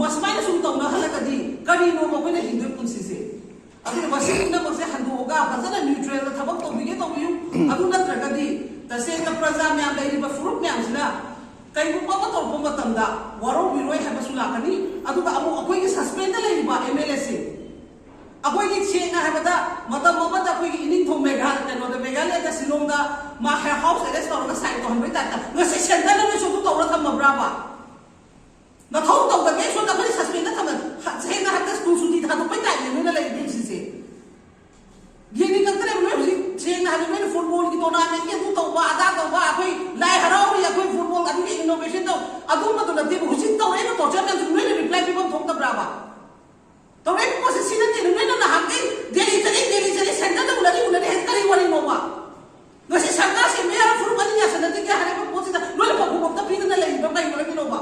मसमाइना सुम तौना हलकदी करिनो मखोइना हिंदु पुंसिसे अदु मसिना मसे हंदोगा फजना न्यूट्रल दा थबक तौबिगे तौबियु अदु नत्रगदी तसेंगा प्रजा म्याम लैरिबा फुरुप म्यामसिना कईगुम्बा अमा तौरपा मतमदा वारो बिरोय हाबसु लाकनी अदुगा अमु अखोइगे सस्पेंड दा लैरिबा एमएलए से अखोइगे सेंगा हाबदा मतम अमदा अखोइगे इनिंगथों मेघालय दा सिलोंगदा मा हाउस अरेस्ट तौरगा साइन तौहनबay ताता ngasi सेंटर ना सु तौरा थमब्राबा नथौ तौदगे सो दा खरि सस्पेंड दा थम सेंगा हाबदा स्कूल सुती था तो पै ताइ नेना लै दिसिसे गेनी कंतरे नो हुजि सेंगा हाबे मेन फुटबॉल की टूर्नामेंट के तु तौबा आदा तौबा अखोइ लाई हराउ या अखोइ फुटबॉल अदु इनोवेशन तो अदु मतो नते हुजि तौरे नो तोचर ना नो रिप्लाई पिबम थोंतब्राबा तौरे पोसे सिनते नो ना हाके दिल्ली चले सेंटर दा उलरी हेड करी वाली नोवा ngasi सरकार से मेरा फुरमानी या सनते के हरे को पोसे दा नो ले पगु बक्ता पिन ना ले बकाई वाली नोवा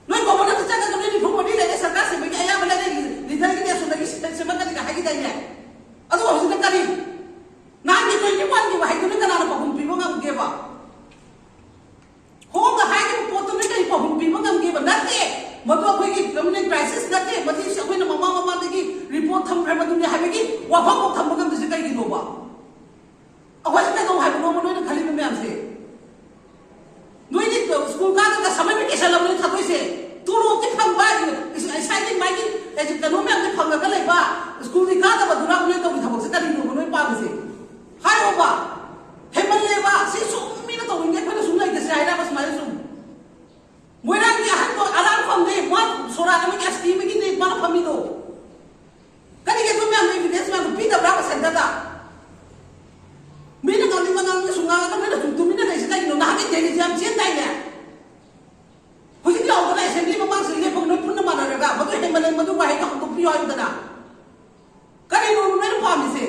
नो गवर्नर त जगा नो नि फुरमानी ले सरकार से बके आया बले लीडर के सुनगी से मत का हागी दाई अदु हुजि दा करी ना नि 21 की वाही तो कना पगु पिबो ngam के बा होंग हागे पोतो ने कई पगु पिबो ngam के बा नते मतो अखोई की कम्युनिटी क्राइसिस नते मति से अखोई न ममा दगी रिपोर्ट थम रे मदुनि हाबेगी वाफा को थम ngam से कई नोबा अखोई ने तो हाबो नो नो खाली में म्याम से नोई नि स्कूल का समय में केसा लबले थातोइ से तुरो की फंगबा साइडिंग माइकिंग एज कनो में हमने फंगा का लेबा स्कूल की का तब दुरा ने तो थबक से करी नो नोई पाबे से हाय ओबा हेमन लेबा से सुमी न तो इंगे फने सुन लाइक से आइरा बस मारे सुम मोइरा की हन तो अलार्म फम दे मत सोरा में के स्टीम की ने मन फमी दो कनी के तुम में हमने विदेश में पी द ब्राबा सेंटर दा मीना गाली मनाल ने सुंगा का ने तुम ने कैसे कई नो ना के देली जाम चेन दाई ने हुजि की ऑर्गेनाइजेशन की ममांग से ले पगनो पुन माना रगा मतो हे मले मतो बाहे का तो पियो आइदना करी नो ने पामी से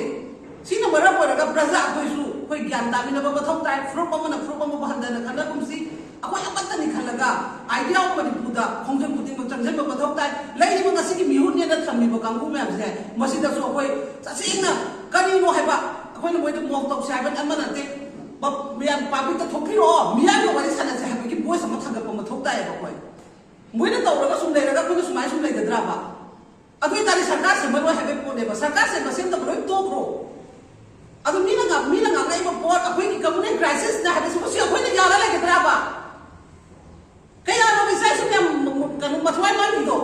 सिना मरा परगा प्रजा कोइसु कोइ ज्ञान दामिना बा मथौ ताइ फ्रुप अमन बहनदना खना कुमसी अखोय अमत नि खलगा आइडिया उपनि पुदा खोंजम पुति मचंजन बा मथौ ताइ लैनि म ngasi की मिहुन ने थमि बा कांगु मैम से मसिदा सो अखोय ससिंगना करी नो हेबा अखोयन मोइद मोक तौ साबन अमनते मियाम पाबिक थोकिरो मियाम नो वारि सना से हाबि की बॉयस अम थगप म थोकताय अखोय मोइद तौरगा सुम लेरगा कोइ सुमाय सुम लेगद्रा बा अदुइ तारि सरकार से मनो हेबे पोने बा सरकार से मसेन त लोइ तोक्रो अदु मीना गा इबो पोट अखोय की कम्युनिटी क्राइसिस ना हेबे सुसी अखोय ने याला लेगद्रा बा कया नो बिसाय सुम कनु मथवाय मान दो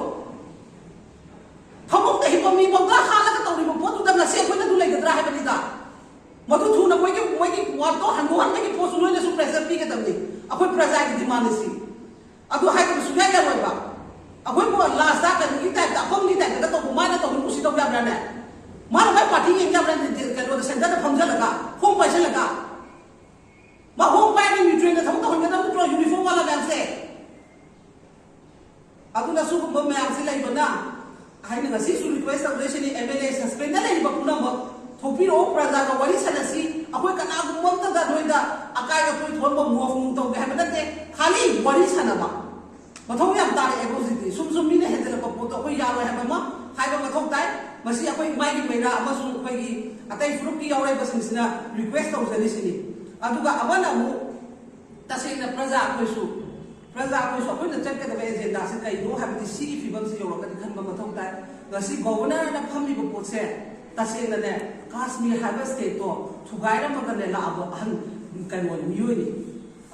फमुक त हिपमी बंगा खाला का तौरि पोत द नसे अखोय न दु लेगद्रा हेबे दा मधु थू न मोई वातो हंगोहन में की पोस लोने सु प्रेशर पी के तमनी अखोय प्रजा की डिमांड सी अदु हाय के सुया या रोइबा अखोय को लास्ट दा कर की टाइप अखोम नी टाइप तो माना तो उसी तो या ब्रांड माना भाई पार्टी के क्या ब्रांड के रो सेंटर में फंक्शन लगा होम पैसे लगा मा होम पाई में न्यूट्रिएंट थम तो हंगे तो यूनिफॉर्म वाला बैग से अदु न सु को मैं आपसे लाई बना हाय ने सी सु रिक्वेस्ट ऑपरेशन एमएलए सस्पेंड ले बकुना थोपिरो प्रजा का वरी सनसी अखोय कना गुमम त दोइदा अकाय अखोय थोन मुव मुंग तो हे बदते खाली वरी सनबा मथौ याम तारे एपोजिटी सुम मीने हेदल को पोतो अखोय यारो हे बमा हाइबा मथौ ताइ मसी अखोय माइगी मेरा अमसु अखोयगी अतै फ्रुप की यावरे बसिंगसिना रिक्वेस्ट तौजलिसिनी अदुगा अबना मु तसेना प्रजा अखोयसु अखोय न चक्के द एजेंडा से कई नो हाबति सी की फिबम से योरो कदि खनबा मथौ ताइ गसी गवर्नर ना फमी बो पोसे तसेना ने काश्मीर हाइबा स्टेट तो थुगाइरा मगने लाब अहन कनो मियोनी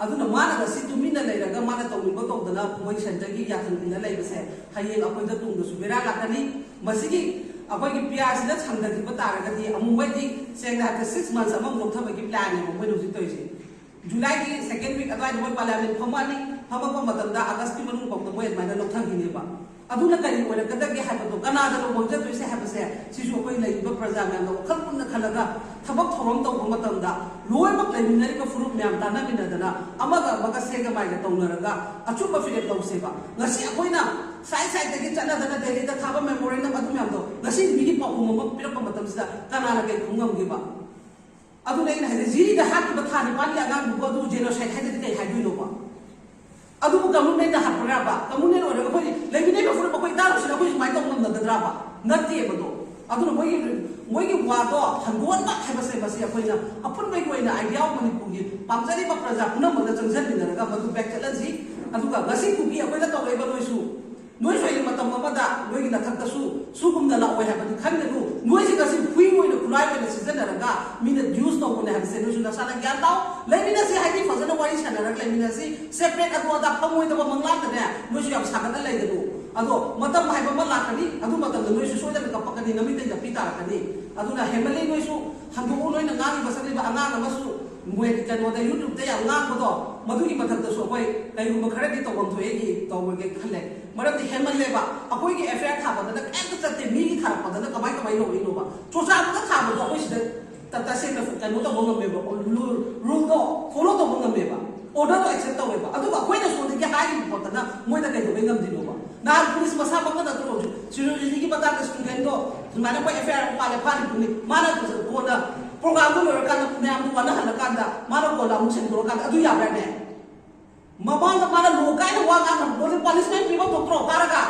अदुना माना गसी तुमिना लेरगा माना तौनिबो तौदना मोइ सेंटर की याथन इना लेबसे हयेंग अखोयदा तुंग सुबेरा लाकनी मसिगी अखोय की पियास ना छंदति बतारगदी अमुबैदी सेंग हाते 6 मंथ्स अमम लोथबा की प्लान ने मोइ नुजि तोइसे जुलाई की सेकंड वीक अदवाइ मोइ पार्लियामेंट फमानी फमको मतमदा अगस्त की मनु को मोइ माइना लोथगिनेबा अदुना करी ओला कदगे हाबतो कनादा लो मोजे तुइसे हाबसे सिसु अखोय लेइबा प्रजा म्याम लो खलपुन खलगा थबक थोरम तो मतमदा लोइमक लेमिनरी को फुरुप म्याम ताना मिनदना अमगा मगा सेगा माइगा तौनरगा अचुबा फिले तौसेबा ngasi अखोयना साइ तगी चनादना देली ता थाबा मेमोरेंडम अदु म्याम तो ngasi मिगी पाउ मम पिरप मतमसिदा कनाला के खुंगमगिबा अदु लेइन हादे जी दा हाकी बथानि पाली अगाम बुगदु जेनोसाइड हादे दे हाइदुइनोबा अदु कम्युनिटी दा हापराबा कम्युनिटी ओरे अखोय लेमिने को फुरुप अखोय दारो सिना अखोय माइ तौनम नदद्राबा नत्ते बदो अदु मोई वादो हंगोन बा हैबसे बसे अखोयना अपन बै कोइना आइडिया मणिपुर पामजरी बा प्रजा पुनम मद चंजन मिनरगा मदु बैक चलजी अदुगा गसी कुकी अखोयना तौलेबा नोइसु नोइसोइ मतम अमदा नोई नथक्तसु सुगुमना लाओ है खनगनु नोई से फुई खुलाई सिजनरगा मीना यूज तौने है नोई नसाना ज्ञान ताओ लेमिना से हाई फजन वारी सानरग लेमिना से सेपरेट अदोदा फमोइदब मंगलादने नोई याम सागना लेदनु अदो मतम हाइबा लाकनी अदु मतम नोई सोइदन कपकनी नमिते जपी तारकनी अदुना हेमले नोई सु हंदो नोई नगागी बसलिबा अंगांग अमसु मोय कनोदा यूट्यूब ते याम नांगबदो मधुगी मथक्तसु अखोय कईगुम खरदी तौबम थोएगी तौबगे खले मरमदि हेमलेबा अखोयगी एफआईआर थाबदना केंत चते मीगी थारपदना कमाई कमाई लोइनोबा चोचाबदा थाबदो अखोय सिदा ततासेना कनो तौबो ngमेबा रूल दो फॉलो तौबो ngमेबा ऑर्डर तो एक्सेप्ट तौवेबा अदुगा अखोयना सोदगी हाई पोतना मोयदा कईदो ngमदिनोबा ना पुलिस मसा बंगना तरो सिरोजी की बता के स्टूडेंट दो माने को एफआईआर पाले फारि पुनि माना कोना प्रोग्राम को लोर कान नाम को वाला हल कांदा मानो को लामु सेंदरो कान अदु याबने मबांग माना लोकाय वागा बोले पनिशमेंट पीबो तोत्रो तारगा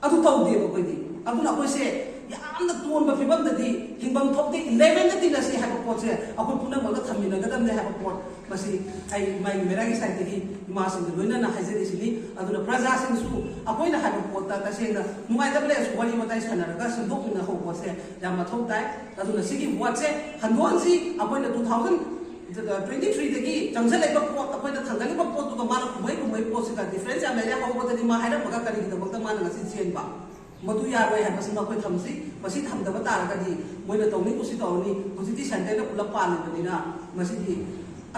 अदु तौदे बकोइदि अदुना कोइसे यामना तोनबा फिबमदि हिंबम थोक्ति 11 नति नसी हाबो पोचे अखो पुना मग थमिना गदमने हाबो पोट मसी आई माई मेरागी साइडगी मासिंग लोइना ना हाइजरिसिनी अदुना प्रजासिंसु अखोइना हाबो पोता तसेना नुगाइदबले वरि मताइ सनरगा संदोकना हो पोसे याम मथौताय अदुना सिगी वाचे हनोनसी अखोइना 2023 दगी जंगसल लेबा पोट अखोइना थंगलिबा पोट तो माना कुमै पोसिका डिफरेंस या मेरे होबदि मा हाइरा बगा करी दबक माना ngasi चेनबा मधु यारोय है मसी मखोय थमसी मसी थमदबा तारगदी मोइना तौनी कुसी तौनी हुजिति सेंटेना पुला पालबनिना मसीदि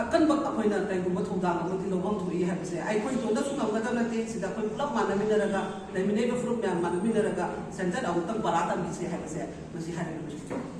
अकनबा अखोइना कईगुम थौदांग अमति लोबम थोई है बसे आई कोई तोंदा सु ngमगदा नते सिदा कोई पुला मानमिनरगा लेमिनेबा फ्रुप म्याम मानमिनरगा सेंटर अमतंग बराता मिसे है बसे मसी हारे